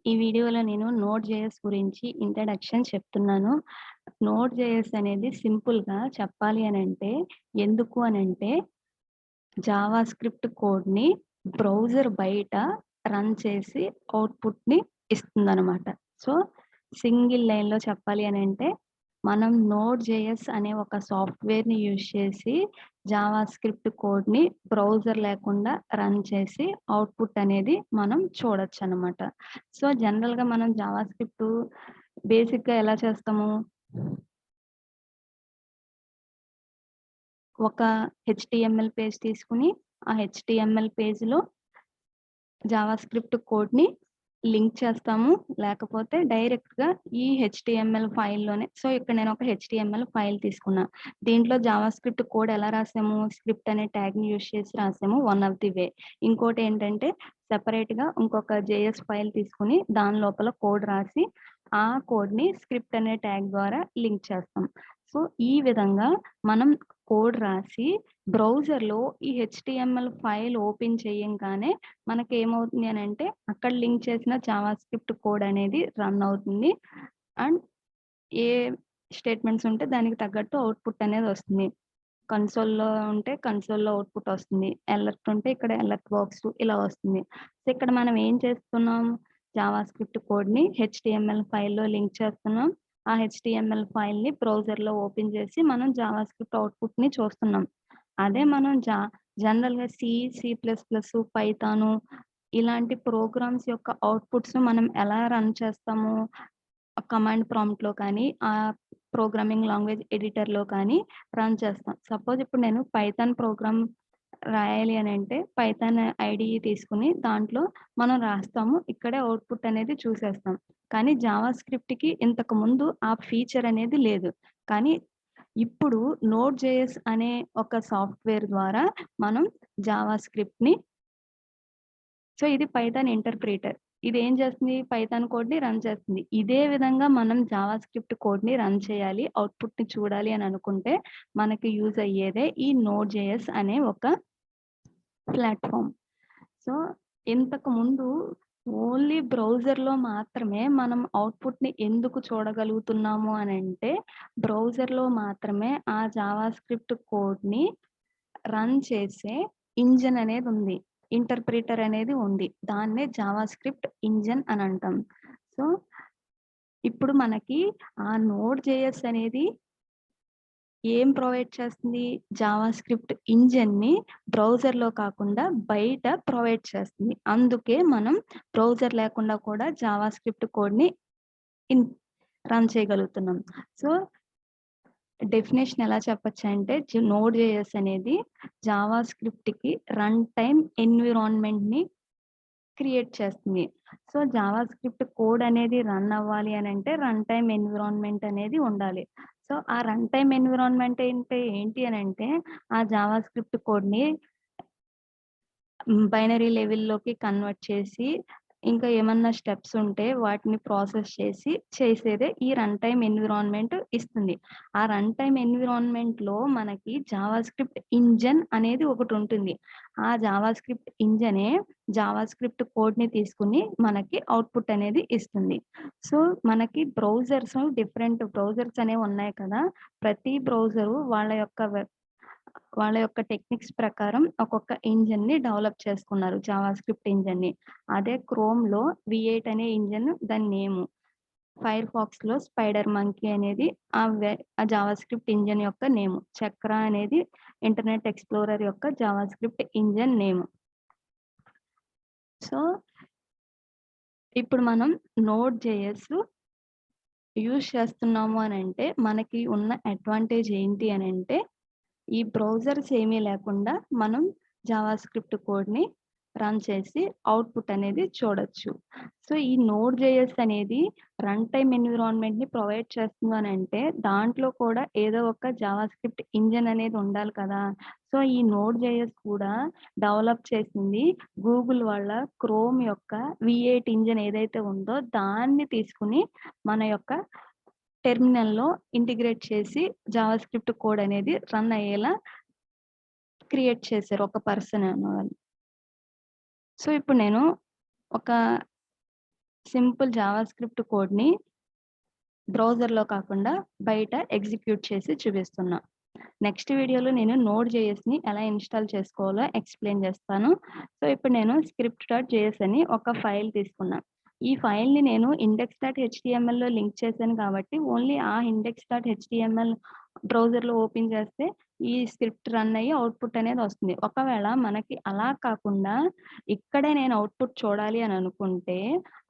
ఈ వీడియోలో నేను నోడ్.జేఎస్ గురించి ఇంట్రడక్షన్ చెప్తున్నాను. నోడ్.జేఎస్ అనేది సింపుల్‌గా చెప్పాలి అనంటే, ఎందుకు అనంటే జావా స్క్రిప్ట్ కోడ్‌ని బ్రౌజర్ బయట రన్ చేసి అవుట్‌పుట్‌ని ఇస్తుందనమాట. సో, సింగిల్ లైన్‌లో చెప్పాలి అనంటే, మనం నోడ్.జేఎస్ అనే ఒక సాఫ్ట్‌వేర్‌ని యూజ్ చేసి జావా స్క్రిప్ట్ కోడ్‌ని బ్రౌజర్ లేకుండా రన్ చేసి అవుట్‌పుట్ అనేది మనం చూడొచ్చనమాట. సో, జనరల్‌గా మనం జావా స్క్రిప్టు బేసిక్‌గా ఎలా చేస్తాము? ఒక హెచ్‌టీఎంఎల్ పేజ్ తీసుకొని, ఆ హెచ్‌టీఎంఎల్ పేజ్‌లో జావా స్క్రిప్ట్ కోడ్‌ని లింక్ చేస్తాము. లేకపోతే డైరెక్ట్‌గా ఈ హెచ్‌టీఎంఎల్ ఫైల్‌లోనే ఇక్కడ నేను ఒక హెచ్‌టీఎంఎల్ ఫైల్ తీసుకున్నా. దీంట్లో జావా స్క్రిప్ట్ కోడ్ ఎలా రాసాము? స్క్రిప్ట్ అనే ట్యాగ్‌ని యూజ్ చేసి రాసాము. One of the way. ఇంకోటేంటంటే సెపరేట్‌గా ఇంకొక జేఎస్ ఫైల్ తీసుకొని దాని లోపల కోడ్ రాసి, ఆ కోడ్‌ని స్క్రిప్ట్ అనే ట్యాగ్ ద్వారా లింక్ చేస్తాం. సో, ఈ విధంగా మనం కోడ్ రాసి బ్రౌజర్‌లో ఈ హెచ్‌టీఎంఎల్ ఫైల్ ఓపెన్ చేయంగానే మనకేమవుతుంది అనంటే, అక్కడ లింక్ చేసిన జావా స్క్రిప్ట్ కోడ్ అనేది రన్ అవుతుంది. అండ్ ఏ స్టేట్‌మెంట్స్ ఉంటే దానికి తగ్గట్టు అవుట్‌పుట్ అనేది వస్తుంది. కన్సోల్‌లో ఉంటే కన్సోల్‌లో అవుట్‌పుట్ వస్తుంది. అలర్ట్ ఉంటే ఇక్కడ అలర్ట్ బాక్స్ ఇలా వస్తుంది. సో, ఇక్కడ మనం ఏం చేస్తున్నాం? జావా స్క్రిప్ట్ కోడ్‌ని హెచ్‌టీఎంఎల్ ఫైల్‌లో లింక్ చేస్తున్నాం. ఆ హెచ్‌టీఎంఎల్ ఫైల్‌ని బ్రౌజర్‌లో ఓపెన్ చేసి మనం జావా స్క్రిప్ట్ అవుట్‌పుట్‌ని చూస్తున్నాం. అదే మనం జనరల్‌గా సి ప్లస్ ప్లస్, పైథాను ఇలాంటి ప్రోగ్రామ్స్ యొక్క అవుట్‌పుట్స్ మనం ఎలా రన్ చేస్తాము? కమాండ్ ప్రాంప్ట్‌లో కానీ, ప్రోగ్రామింగ్ లాంగ్వేజ్ ఎడిటర్‌లో కానీ రన్ చేస్తాం. సపోజ్ ఇప్పుడు నేను పైథాన్ ప్రోగ్రామ్ రాయాలి అనంటే, పైథాన్ ఐడీఈ తీసుకొని దాంట్లో మనం రాస్తాము. ఇక్కడే అవుట్‌పుట్ అనేది చూసేస్తాం. కానీ జావా స్క్రిప్ట్‌కి ఇంతకుముందు ఆ ఫీచర్ అనేది లేదు. కానీ ఇప్పుడు నోడ్.జేఎస్ అనే ఒక సాఫ్ట్‌వేర్ ద్వారా మనం జావా స్క్రిప్ట్‌ని ఇది పైథాన్ ఇంటర్ప్రిటర్. ఇదేం చేస్తుంది? పైథాన్ కోడ్‌ని రన్ చేస్తుంది. ఇదే విధంగా మనం జావా స్క్రిప్ట్ కోడ్‌ని రన్ చేయాలి, అవుట్‌పుట్‌ని చూడాలి అని అనుకుంటే, మనకి యూజ్ అయ్యేదే ఈ నోడ్.జేఎస్ అనే ఒక ప్లాట్‌ఫార్మ్. సో, ఇంతకుముందు ఓన్లీ బ్రౌజర్‌లో మాత్రమే మనం అవుట్‌పుట్‌ని ఎందుకు చూడగలుగుతున్నాము అనంటే, బ్రౌజర్‌లో మాత్రమే ఆ జావా స్క్రిప్ట్ కోడ్‌ని రన్ చేసే ఇంజిన్ అనేదుంది. ఇంటర్ప్రిటర్ అనేది ఉంది. దాన్నే జావా స్క్రిప్ట్ ఇంజిన్ అనంటాం. సో, ఇప్పుడు మనకి ఆ నోడ్.జేఎస్ అనేది ఏం ప్రొవైడ్ చేస్తుంది? జావా స్క్రిప్ట్ ఇంజిన్‌ని బ్రౌజర్‌లో కాకుండా బయట ప్రొవైడ్ చేస్తుంది. అందుకే మనం బ్రౌజర్ లేకుండా కూడా జావా స్క్రిప్ట్ కోడ్‌ని ఇన్ రన్ చేయగలుగుతున్నాం. సో, డెఫినేషన్ ఎలా చెప్పొచ్చంటే నోడ్.జేఎస్ అనేది జావా స్క్రిప్ట్‌కి రన్ టైమ్ ఎన్విరాన్మెంట్‌ని క్రియేట్ చేస్తుంది. సో, జావా స్క్రిప్ట్ కోడ్ అనేది రన్ అవ్వాలి అనంటే రన్ టైమ్ ఎన్విరాన్మెంట్ అనేది ఉండాలి. సో, ఆ రన్ టైమ్ ఎన్విరాన్మెంట్ ఏంటి అనంటే ఆ జావా స్క్రిప్ట్ కోడ్‌ని బైనరీ లెవెల్‌లోకి కన్వర్ట్ చేసి, ఇంకా ఏమన్నా స్టెప్స్ ఉంటే వాటిని ప్రాసెస్ చేసి చేసేదే ఈ రన్ టైమ్ ఎన్విరాన్మెంట్ ఇస్తుంది. ఆ రన్ టైమ్ ఎన్విరాన్మెంట్‌లో మనకి జావా స్క్రిప్ట్ ఇంజిన్ అనేది ఒకటుంటుంది. ఆ జావా స్క్రిప్ట్ ఇంజినే జావా స్క్రిప్ట్ కోడ్‌ని తీసుకొని మనకి అవుట్‌పుట్ అనేది ఇస్తుంది. సో, మనకి డిఫరెంట్ బ్రౌజర్స్ అనేవి ఉన్నాయి కదా! ప్రతి బ్రౌజరు వాళ్ళ యొక్క టెక్నిక్స్ ప్రకారం ఒక్కొక్క ఇంజిన్‌ని డెవలప్ చేసుకున్నారు. జావా స్క్రిప్ట్ ఇంజిన్‌ని. అదే క్రోమ్‌లో వి8 అనే ఇంజిన్ దాని నేము. ఫైర్‌ఫాక్స్‌లో స్పైడర్ మంకీ అనేది ఆ జావా స్క్రిప్ట్ ఇంజిన్ యొక్క నేము. చక్ర అనేది ఇంటర్నెట్ ఎక్స్‌ప్లోరర్ యొక్క జావా స్క్రిప్ట్ ఇంజిన్ నేము. సో, ఇప్పుడు మనం నోడ్.జేఎస్ యూజ్ చేస్తున్నాము అనంటే మనకి ఉన్న అడ్వాంటేజ్ ఏంటి అనంటే ఈ బ్రౌజర్స్ ఏమీ లేకుండా మనం జావా స్క్రిప్ట్ కోడ్‌ని రన్ చేసి అవుట్‌పుట్ అనేది చూడొచ్చు. సో, ఈ నోడ్.జేఎస్ అనేది రన్ టైమ్ ఎన్విరాన్మెంట్‌ని ప్రొవైడ్ చేస్తుందనంటే దాంట్లో కూడా ఏదో ఒక జావా స్క్రిప్ట్ ఇంజిన్ అనేది ఉండాలి కదా! సో, ఈ నోడ్.జేఎస్ కూడా డెవలప్ చేసింది గూగుల్ వాళ్ళ క్రోమ్ యొక్క వి8 ఇంజిన్ ఏదైతే ఉందో దాన్ని తీసుకొని మన యొక్క టెర్మినల్‌లో ఇంటిగ్రేట్ చేసి జావా స్క్రిప్ట్ కోడ్ అనేది రన్ అయ్యేలా క్రియేట్ చేశారు ఒక పర్సన్ అనేవాళ్ళు. సో, ఇప్పుడు నేను ఒక సింపుల్ జావా స్క్రిప్ట్ కోడ్‌ని బ్రౌజర్‌లో కాకుండా బయట ఎగ్జిక్యూట్ చేసి చూపిస్తున్నా. నెక్స్ట్ వీడియోలో నేను నోడ్ జేఎస్‌ని ఎలా ఇన్‌స్టాల్ చేసుకోవాలో ఎక్స్‌ప్లెయిన్ చేస్తాను. సో, ఇప్పుడు నేను script.js అని ఒక ఫైల్ తీసుకున్నా. ఈ ఫైల్‌ని నేను index.htmlలో లింక్ చేశాను కాబట్టి ఓన్లీ ఆ index.html బ్రౌజర్‌లో ఓపెన్ చేస్తే ఈ స్క్రిప్ట్ రన్ అయ్యి అవుట్‌పుట్ అనేది వస్తుంది. ఒకవేళ మనకి అలా కాకుండా ఇక్కడే నేను అవుట్‌పుట్ చూడాలి అని అనుకుంటే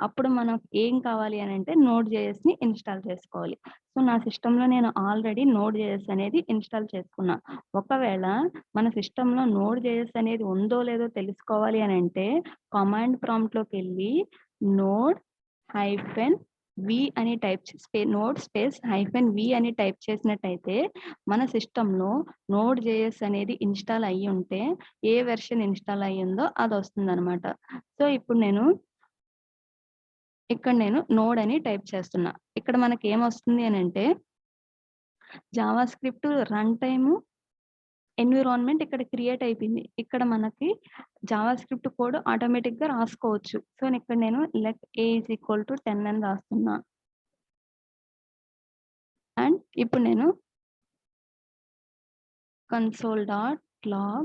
అప్పుడు మనకు ఏం కావాలి అనంటే నోడ్ జేఎస్‌ని ఇన్‌స్టాల్ చేసుకోవాలి. సో, నా సిస్టమ్‌లో నేను ఆల్రెడీ నోడ్ జేఎస్ అనేది ఇన్‌స్టాల్ చేసుకున్నా. ఒకవేళ మన సిస్టమ్‌లో నోడ్ జేఎస్ అనేది ఉందో లేదో తెలుసుకోవాలి అనంటే కమాండ్ ప్రాంప్ట్‌లోకెళ్ళి నోడ్ హైఫెన్ వి అని నోడ్ స్పేస్ హైఫెన్ వి అని టైప్ చేసినట్టయితే మన సిస్టమ్‌లో నోడ్ జేఎస్ అనేది ఇన్‌స్టాల్ అయ్యుంటే ఏ వెర్షన్ ఇన్‌స్టాల్ అయ్యిందో అదొస్తుందనమాట. సో, ఇప్పుడు ఇక్కడ నేను నోడ్ అని టైప్ చేస్తున్నా. ఇక్కడ మనకేమొస్తుంది అనంటే Java script run time environment ఇక్కడ క్రియేట్ అయిపోయింది. ఇక్కడ మనకి జావా స్క్రిప్ట్ కోడ్ ఆటోమేటిక్‌గా రాసుకోవచ్చు. సో, ఇక్కడ నేను let A is equal to 10 అని రాస్తున్నా. అండ్ ఇప్పుడు నేను console.log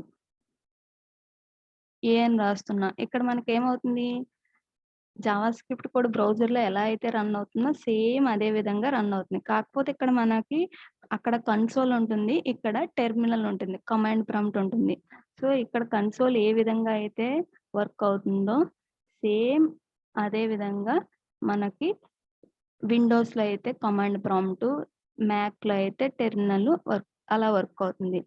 ఏ అని రాస్తున్నా. ఇక్కడ మనకేమవుతుంది జావా స్క్రిప్ట్ కోడ్ బ్రౌజర్‌లో ఎలా అయితే రన్ అవుతుందో సేమ్ అదే విధంగా రన్ అవుతుంది. కాకపోతే ఇక్కడ మనకి అక్కడ కన్సోల్ ఉంటుంది. ఇక్కడ టెర్మినల్ ఉంటుంది. కమాండ్ ప్రాంప్ట్ ఉంటుంది. సో, ఇక్కడ కన్సోల్ ఏ విధంగా అయితే వర్క్ అవుతుందో సేమ్ అదే విధంగా మనకి విండోస్‌లో అయితే కమాండ్ ప్రాంప్ట్, మ్యాక్‌లో అయితే టెర్మినల్ అలా వర్క్ అవుతుంది.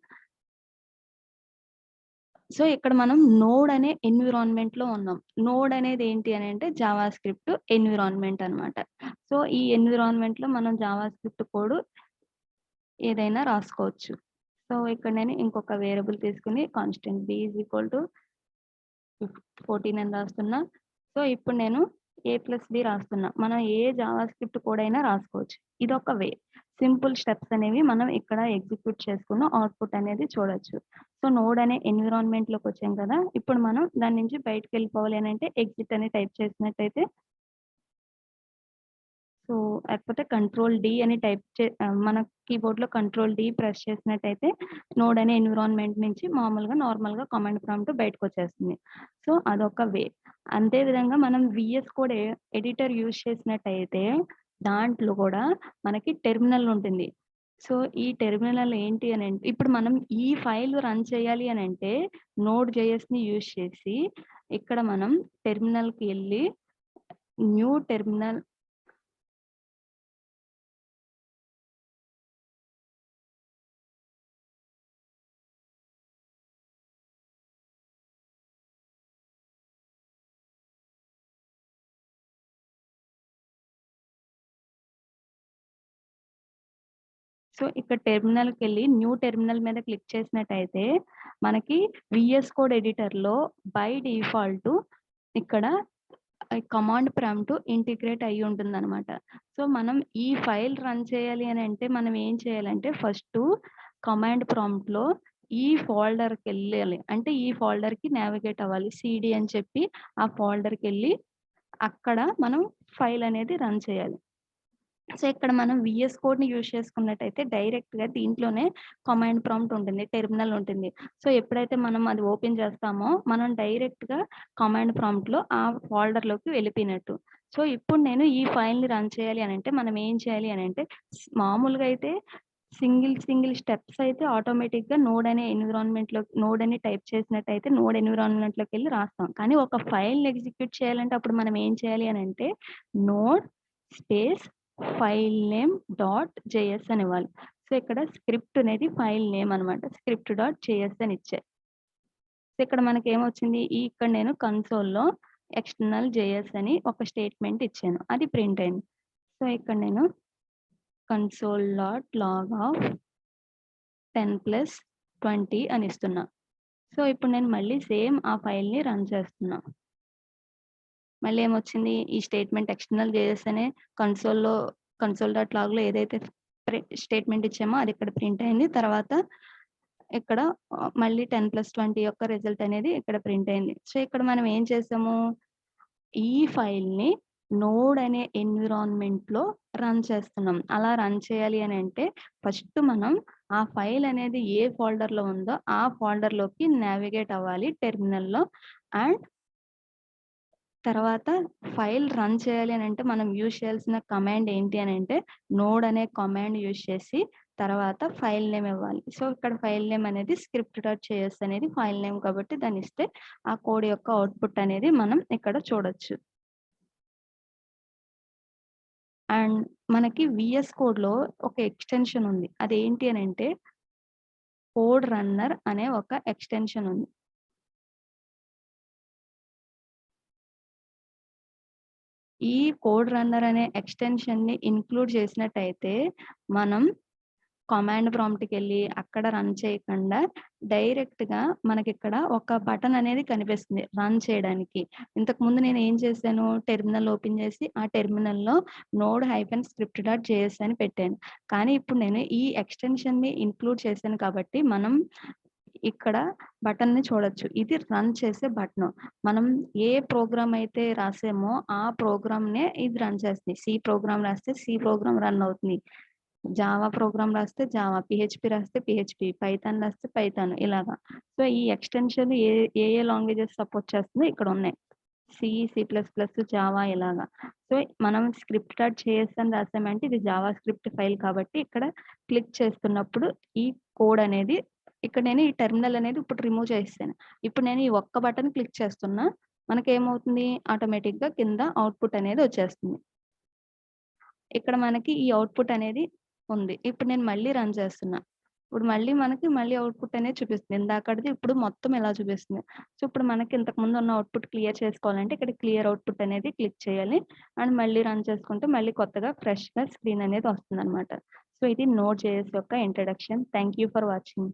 సో, ఇక్కడ మనం నోడ్ అనే ఎన్విరాన్మెంట్‌లో ఉన్నాం. నోడ్ అనేది ఏంటి అనంటే జావా స్క్రిప్ట్ ఎన్విరాన్మెంట్ అన్నమాట. సో, ఈ ఎన్విరాన్మెంట్‌లో మనం జావా స్క్రిప్ట్ కోడ్ ఏదైనా రాసుకోవచ్చు. సో, ఇక్కడ నేను ఇంకొక వేరియబుల్ తీసుకొని constant B is equal to 14 అని రాస్తున్నా. సో, ఇప్పుడు నేను ఏ+బి రాస్తున్నా. మనం ఏ జావా స్క్రిప్ట్ కోడ్ అయినా రాసుకోవచ్చు. ఇదొక వే. సింపుల్ స్టెప్స్ అనేవి మనం ఇక్కడ ఎగ్జిక్యూట్ చేసుకున్న అవుట్‌పుట్ అనేది చూడొచ్చు. సో, నోడ్ అనే ఎన్విరాన్మెంట్‌లోకొచ్చాం కదా! ఇప్పుడు మనం దాని నుంచి బయటికెళ్ళిపోవాలి అనంటే ఎగ్జిట్ అని టైప్ చేసినట్టయితే సో, లేకపోతే కంట్రోల్-డి అని మన కీబోర్డ్‌లో కంట్రోల్-డి ప్రెస్ చేసినట్టయితే నోడ్ అనే ఎన్విరాన్మెంట్ నుంచి మామూలుగా నార్మల్‌గా కమాండ్ ప్రాంప్ట్ బయటకొచ్చేస్తుంది. సో, అదొక వే. అంతే విధంగా మనం వీఎస్ కోడ్ ఎడిటర్ యూజ్ చేసినట్టయితే దాంట్లో కూడా మనకి టెర్మినల్ ఉంటుంది. సో, ఈ టెర్మినల్ ఏంటి అనంటే ఇప్పుడు మనం ఈ ఫైల్ రన్ చేయాలి అనంటే నోడ్ జేఎస్‌ని యూజ్ చేసి ఇక్కడ మనం టెర్మినల్‌కి ఎళ్లి న్యూ టెర్మినల్ సో, ఇక్కడ టెర్మినల్‌కెళ్ళి న్యూ టెర్మినల్ మీద క్లిక్ చేసినట్టయితే మనకి వీఎస్ కోడ్ ఎడిటర్‌లో బై డిఫాల్ట్ ఇక్కడ కమాండ్ ప్రాంప్ట్ ఇంటిగ్రేట్ అయ్యి ఉంటుందనమాట. సో, మనం ఈ ఫైల్ రన్ చేయాలి అనంటే మనం ఏం చేయాలంటే ఫస్టు కమాండ్ ప్రాంప్ట్‌లో ఈ ఫోల్డర్‌కెళ్ళాలి. అంటే ఈ ఫోల్డర్‌కి నావిగేట్ అవ్వాలి. సీడీ అని చెప్పి ఆ ఫోల్డర్‌కెళ్ళి అక్కడ మనం ఫైల్ అనేది రన్ చేయాలి. సో, ఇక్కడ మనం వీఎస్ కోడ్‌ని యూజ్ చేసుకున్నట్టయితే డైరెక్ట్‌గా దీంట్లోనే కమాండ్ ప్రాంప్ట్ ఉంటుంది. టెర్మినల్ ఉంటుంది. సో, ఎప్పుడైతే మనం అది ఓపెన్ చేస్తామో మనం డైరెక్ట్‌గా కమాండ్ ప్రాంప్ట్‌లో ఆ ఫోల్డర్‌లోకి వెళ్ళిపోయినట్టు. సో, ఇప్పుడు నేను ఈ ఫైల్‌ని రన్ చేయాలి అనంటే మనం ఏం చేయాలి అనంటే మామూలుగా అయితే సింగిల్ స్టెప్స్ అయితే ఆటోమేటిక్‌గా నోడ్ అని టైప్ చేసినట్టయితే నోడ్ ఎన్విరాన్మెంట్‌లోకెళ్ళి రాస్తాం. కానీ ఒక ఫైల్‌ని ఎగ్జిక్యూట్ చేయాలంటే అప్పుడు మనం ఏం చేయాలి అనంటే node space file name dot JS అని ఇవ్వాలి. సో, ఇక్కడ స్క్రిప్ట్ అనేది ఫైల్ నేమ్ అనమాట. script.js అని ఇచ్చా. సో, ఇక్కడ మనకేమొచ్చింది ఇక్కడ నేను కన్సోల్‌లో ఎక్స్టర్నల్ జేఎస్ అని ఒక స్టేట్మెంట్ ఇచ్చాను. అది ప్రింట్ అయింది. సో, ఇక్కడ నేను console.log ఆఫ్ 10+20 అని ఇస్తున్నా. సో, ఇప్పుడు నేను మళ్ళీ సేమ్ ఆ ఫైల్‌ని రన్ చేస్తున్నా. మళ్ళీ ఏమొచ్చింది ఈ స్టేట్మెంట్ ఎక్స్టర్నల్ జేఎస్ అనే console.logలో ఏదైతే స్టేట్మెంట్ ఇచ్చామో అది ఇక్కడ ప్రింట్ అయింది. తర్వాత ఇక్కడ మళ్ళీ 10+20 యొక్క రిజల్ట్ అనేది ఇక్కడ ప్రింట్ అయింది. సో, ఇక్కడ మనం ఏం చేసాము ఈ ఫైల్‌ని నోడ్ అనే ఎన్విరాన్మెంట్‌లో రన్ చేస్తున్నాం. అలా రన్ చేయాలి అనంటే ఫస్ట్ మనం ఆ ఫైల్ అనేది ఏ ఫోల్డర్‌లో ఉందో ఆ ఫోల్డర్‌లోకి నావిగేట్ అవ్వాలి టెర్మినల్‌లో. అండ్ తర్వాత ఫైల్ రన్ చేయాలి అనంటే మనం యూజ్ చేయాల్సిన కమాండ్ ఏంటి అనంటే నోడ్ అనే కమాండ్ యూజ్ చేసి తర్వాత ఫైల్ నేమ్ ఇవ్వాలి. సో, ఇక్కడ ఫైల్ నేమ్ అనేది script.js అనేది ఫైల్ నేమ్ కాబట్టి దాన్నిస్తే ఆ కోడ్ యొక్క అవుట్‌పుట్ అనేది మనం ఇక్కడ చూడొచ్చు. అండ్ మనకి వీఎస్ కోడ్‌లో ఒక ఎక్స్‌టెన్షన్ ఉంది. అదేంటి అనంటే కోడ్ రన్నర్ అనే ఒక ఎక్స్‌టెన్షన్ ఉంది. ఈ కోడ్ రన్నర్ అనే ఎక్స్‌టెన్షన్‌ని ఇన్‌క్లూడ్ చేసినట్టయితే మనం కమాండ్ ప్రాంప్ట్‌కెళ్ళి అక్కడ రన్ చేయకుండా డైరెక్ట్‌గా మనకిక్కడ ఒక బటన్ అనేది కనిపిస్తుంది రన్ చేయడానికి. ఇంతకుముందు నేను ఏం చేశాను టెర్మినల్ ఓపెన్ చేసి ఆ టెర్మినల్‌లో node-script.js అని పెట్టాను. కానీ ఇప్పుడు నేను ఈ ఎక్స్‌టెన్షన్‌ని ఇన్‌క్లూడ్ చేశాను కాబట్టి మనం ఇక్కడ బటన్‌ని చూడొచ్చు. ఇది రన్ చేసే బటను. మనం ఏ ప్రోగ్రామ్ అయితే రాసామో ఆ ప్రోగ్రామ్‌నే ఇది రన్ చేస్తుంది. సి ప్రోగ్రామ్ రాస్తే సి ప్రోగ్రామ్ రన్ అవుతుంది. జావా ప్రోగ్రామ్ రాస్తే జావా, పీహెచ్‌పీ రాస్తే పీహెచ్‌పీ, పైథాన్ రాస్తే పైథాన్ ఇలాగా. సో, ఈ ఎక్స్‌టెన్షన్ ఏ లాంగ్వేజెస్ సపోర్ట్ చేస్తుందో ఇక్కడున్నాయి. C, C plus plus, Java ఇలాగా. సో, మనం script.js అని రాసామంటే ఇది జావా స్క్రిప్ట్ ఫైల్ కాబట్టి ఇక్కడ క్లిక్ చేస్తున్నప్పుడు ఈ కోడ్ అనేది ఇక్కడ నేను ఈ టెర్మినల్ అనేది ఇప్పుడు రిమూవ్ చేసేసాను. ఇప్పుడు నేను ఈ ఒక్క బటన్ క్లిక్ చేస్తున్నా మనకేమవుతుంది ఆటోమేటిక్‌గా కింద అవుట్‌పుట్ అనేది వచ్చేస్తుంది. ఇక్కడ మనకి ఈ అవుట్‌పుట్ అనేది ఉంది. ఇప్పుడు నేను మళ్ళీ రన్ చేస్తున్నా. ఇప్పుడు మళ్ళీ అవుట్‌పుట్ అనేది చూపిస్తుంది. ఇందాకటిది ఇప్పుడు మొత్తం ఇలా చూపిస్తుంది. సో, ఇప్పుడు మనకి ఇంతకుముందు ఉన్న అవుట్‌పుట్ క్లియర్ చేసుకోవాలంటే ఇక్కడ క్లియర్ అవుట్‌పుట్ అనేది క్లిక్ చేయాలి. అండ్ మళ్ళీ రన్ చేసుకుంటే మళ్ళీ కొత్తగా ఫ్రెష్‌గా స్క్రీన్ అనేది వస్తుందనమాట. సో, ఇది నోడ్.js యొక్క introduction. Thank you for watching.